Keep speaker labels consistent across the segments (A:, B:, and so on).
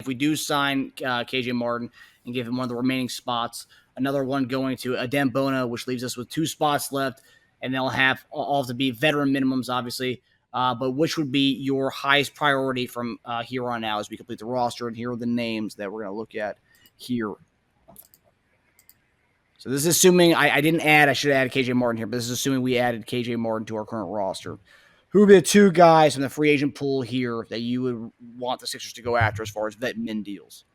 A: we do sign KJ Martin and give him one of the remaining spots, another one going to Adem Bona, which leaves us with 2 spots left, and they'll have all to be veteran minimums, obviously. But which would be your highest priority from here on out as we complete the roster? And here are the names that we're going to look at here. So this is assuming I didn't add, I should have added KJ Martin here, but this is assuming we added KJ Martin to our current roster. Who would be the 2 guys from the free agent pool here that you would want the Sixers to go after as far as vet min deals?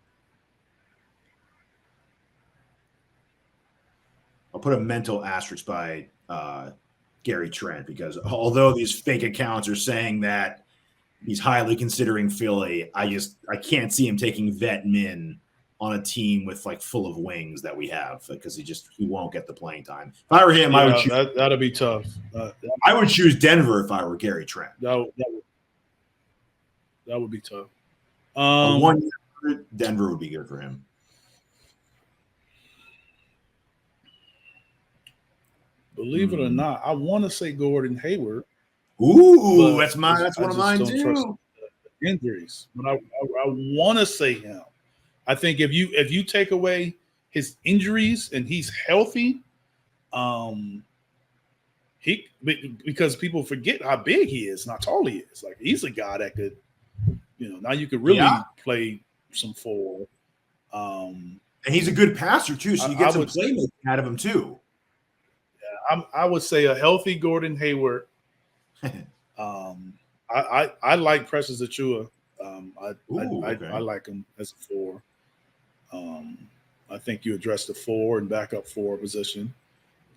B: I'll put a mental asterisk by Gary Trent, because although these fake accounts are saying that he's highly considering Philly, I can't see him taking vet min on a team with like full of wings that we have, because he won't get the playing time. If I were him, I would choose,
C: that'll be tough.
B: I would choose Denver if I were Gary Trent.
C: That would be tough.
B: 1 year, Denver would be good for him.
C: Believe it or not, I want to say Gordon Hayward.
B: Ooh, that's one of mine too.
C: Injuries, but I want to say him. I think if you take away his injuries and he's healthy, because people forget how big he is and how tall he is. Like, he's a guy that could, now you could really play some 4.
B: And he's a good passer too, so you get some playmaking out of him too.
C: Yeah, I would say a healthy Gordon Hayward. I like Precious Achiuwa. I like him as a 4. I think you address the 4 and backup 4 position,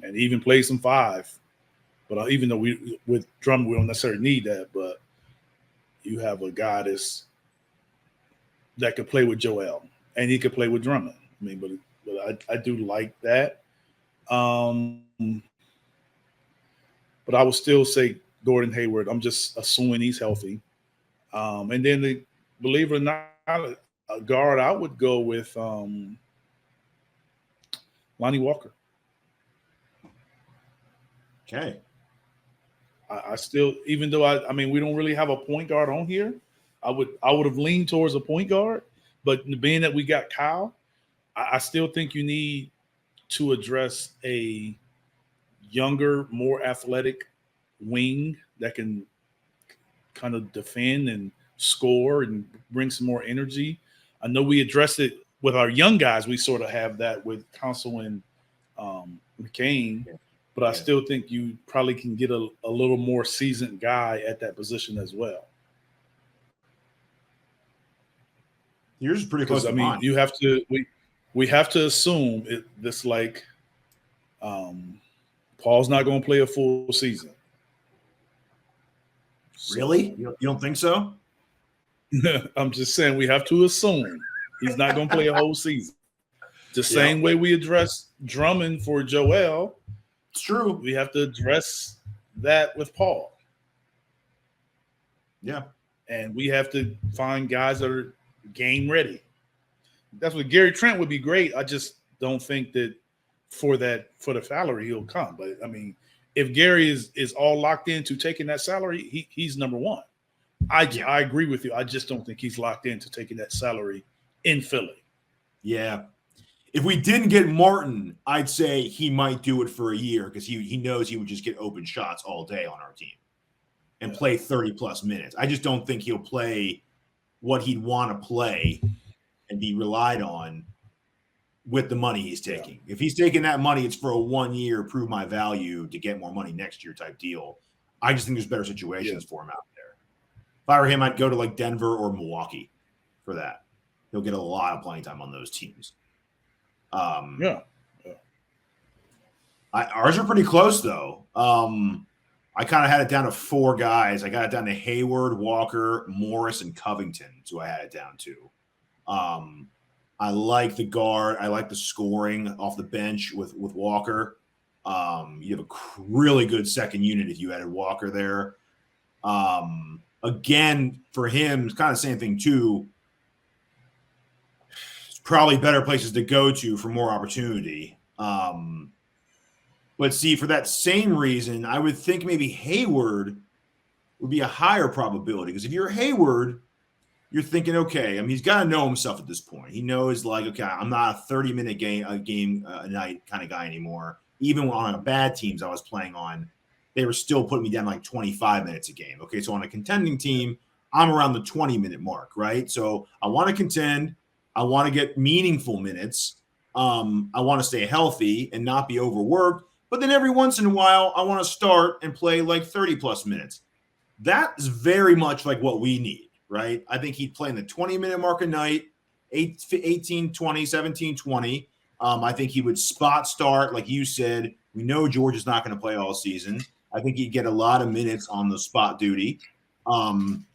C: and even play some 5. But even though with Drummond we don't necessarily need that, but you have a guy that could play with Joel and he could play with Drummond. I mean, but I do like that. But I would still say Gordon Hayward. I'm just assuming he's healthy. And then believe it or not, a guard, I would go with Lonnie Walker.
B: Okay.
C: I still, even though I mean, we don't really have a point guard on here, I would have leaned towards a point guard. But being that we got Kyle, I still think you need to address a younger, more athletic wing that can kind of defend and score and bring some more energy. I know we addressed it with our young guys. We sort of have that with Council and McCain, but I still think you probably can get a little more seasoned guy at that position as well.
B: Yours is pretty close to mine.
C: You have to we have to assume this like Paul's not going to play a full season.
B: Really? You don't think so?
C: I'm just saying we have to assume he's not going to play a whole season. The same way we address Drummond for Joel.
B: It's true.
C: We have to address that with Paul.
B: Yeah.
C: And we have to find guys that are game ready. That's what Gary Trent would be great. I just don't think that for the salary he'll come. But I mean, if Gary is all locked into taking that salary, he's number one. I agree with you. I just don't think he's locked into taking that salary in Philly.
B: Yeah. If we didn't get Martin, I'd say he might do it for a year because he knows he would just get open shots all day on our team and play 30-plus minutes. I just don't think he'll play what he'd want to play and be relied on with the money he's taking. If he's taking that money, it's for a 1 year, prove my value to get more money next year type deal. I just think there's better situations for him out there. If I were him, I'd go to like Denver or Milwaukee for that. He'll get a lot of playing time on those teams. Ours are pretty close though. I kind of had it down to 4 guys. I got it down to Hayward, Walker, Morris, and Covington. So I had it down to. I like the guard. I like the scoring off the bench with Walker. You have a really good second unit if you added Walker there. Again, for him, it's kind of the same thing too. It's probably better places to go to for more opportunity. But see, for that same reason, I would think maybe Hayward would be a higher probability because if you're Hayward, you're thinking, okay, I mean, he's got to know himself at this point. He knows, like, okay, I'm not a 30-minute game a night kind of guy anymore. Even on a bad teams I was playing on, they were still putting me down like 25 minutes a game. Okay, so on a contending team, I'm around the 20-minute mark, right? So I want to contend. I want to get meaningful minutes. I want to stay healthy and not be overworked. But then every once in a while, I want to start and play like 30-plus minutes. That is very much like what we need, right? I think he'd play in the 20-minute mark a night, 18, 20, 17, 20. I think he would spot start, like you said. We know George is not going to play all season. I think he'd get a lot of minutes on the spot duty. And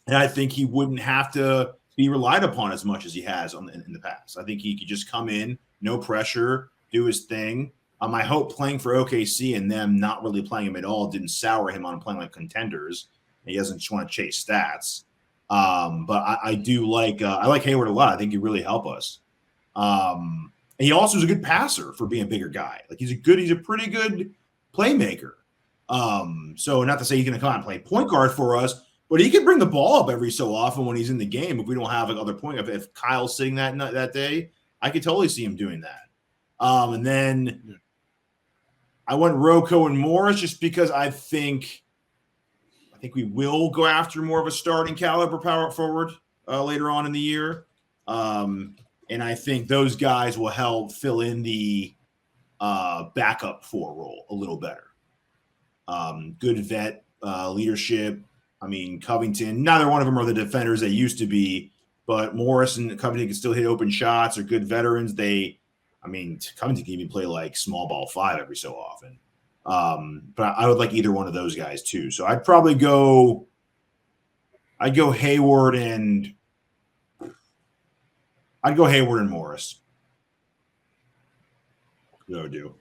B: I think he wouldn't have to be relied upon as much as he has in the past. I think he could just come in, no pressure, do his thing. I hope playing for OKC and them not really playing him at all didn't sour him on playing like contenders. He doesn't just want to chase stats. But I do like I like Hayward a lot. I think he really help us. And he also is a good passer for being a bigger guy. Like he's a pretty good playmaker. So not to say he's going to come out and play point guard for us, but he can bring the ball up every so often when he's in the game. If we don't have another point, if Kyle's sitting that day, I could totally see him doing that. And then I went Rocco and Morris just because I think we will go after more of a starting caliber power forward later on in the year. And I think those guys will help fill in the backup 4 role a little better. Good vet leadership. I mean, Covington, neither one of them are the defenders they used to be, but Morris and Covington can still hit open shots. They're good veterans. Covington can even play like small ball 5 every so often. But I would like either one of those guys too. So I'd go Hayward and Morris. Do.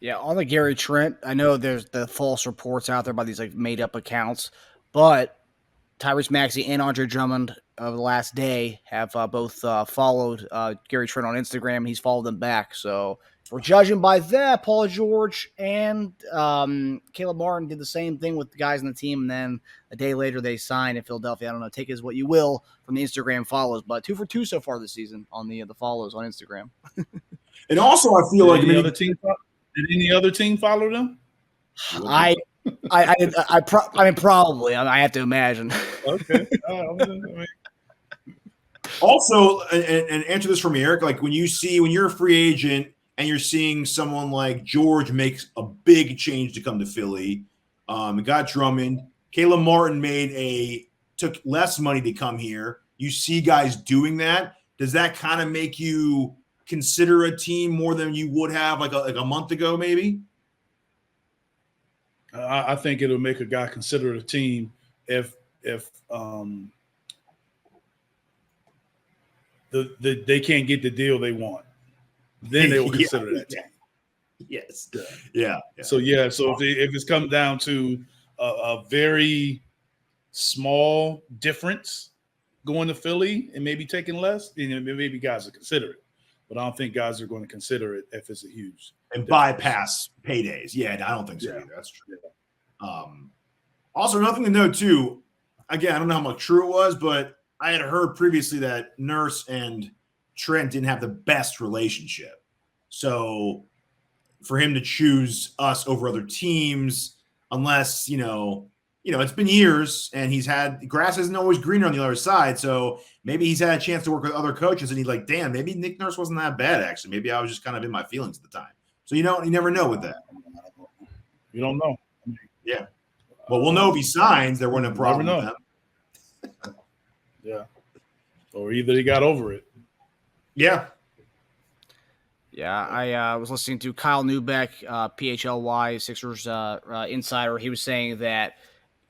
A: Yeah, on the Gary Trent, I know there's the false reports out there by these like made up accounts, but Tyrese Maxey and Andre Drummond of the last day have both followed Gary Trent on Instagram. He's followed them back. So if we're judging by that, Paul George and Caleb Martin did the same thing with the guys on the team. And then a day later, they signed in Philadelphia. I don't know, take it as what you will from the Instagram follows, but 2 for 2 so far this season on the follows on Instagram.
B: And also, I feel like
C: did any other team follow them?
A: Probably. I have to imagine.
C: Okay.
B: Also, and answer this for me, Eric. Like when you're a free agent and you're seeing someone like George makes a big change to come to Philly, got Drummond. Caleb Martin took less money to come here. You see guys doing that. Does that kind of make you consider a team more than you would have like a month ago, maybe?
C: I think it'll make a guy consider a team if they can't get the deal they want. Then they will consider that team.
B: Yes. Yeah.
C: So if it's come down to a very small difference going to Philly and maybe taking less, then maybe guys will consider it. But I don't think guys are going to consider it if it's a huge
B: and bypass paydays. Yeah, I don't think so either. That's true. Also, nothing to note too. Again, I don't know how much true it was, but I had heard previously that Nurse and Trent didn't have the best relationship. So for him to choose us over other teams, unless it's been years and grass isn't always greener on the other side. So maybe he's had a chance to work with other coaches and he's like, damn, maybe Nick Nurse wasn't that bad. Actually, maybe I was just kind of in my feelings at the time. So you never know with that.
C: You don't know.
B: Yeah. Well, we'll know if he signs. There wasn't a problem with that.
C: Yeah. Or either he got over it.
B: Yeah.
A: Yeah, I was listening to Kyle Neubeck, PHLY, Sixers insider. He was saying that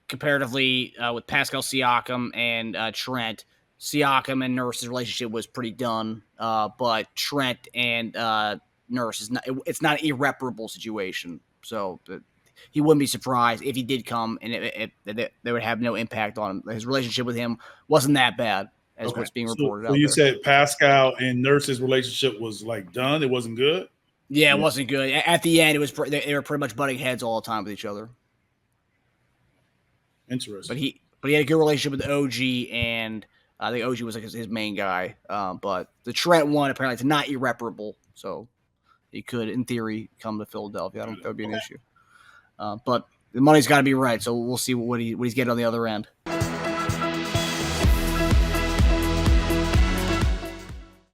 A: comparatively with Pascal Siakam and Trent, Siakam and Nurse's relationship was pretty done, but Trent and Nurse it's not an irreparable situation. So he wouldn't be surprised if he did come and they would have no impact on him. His relationship with him wasn't that bad as what's being reported out there.
C: So you said Pascal and Nurse's relationship was like done? It wasn't good?
A: Yeah, it wasn't good. At the end, they were pretty much butting heads all the time with each other.
C: Interesting.
A: But he had a good relationship with OG, and I think OG was like his main guy. But the Trent one apparently is not irreparable, so he could, in theory, come to Philadelphia. I don't think that would be an issue. But the money's got to be right, so we'll see what he's getting on the other end.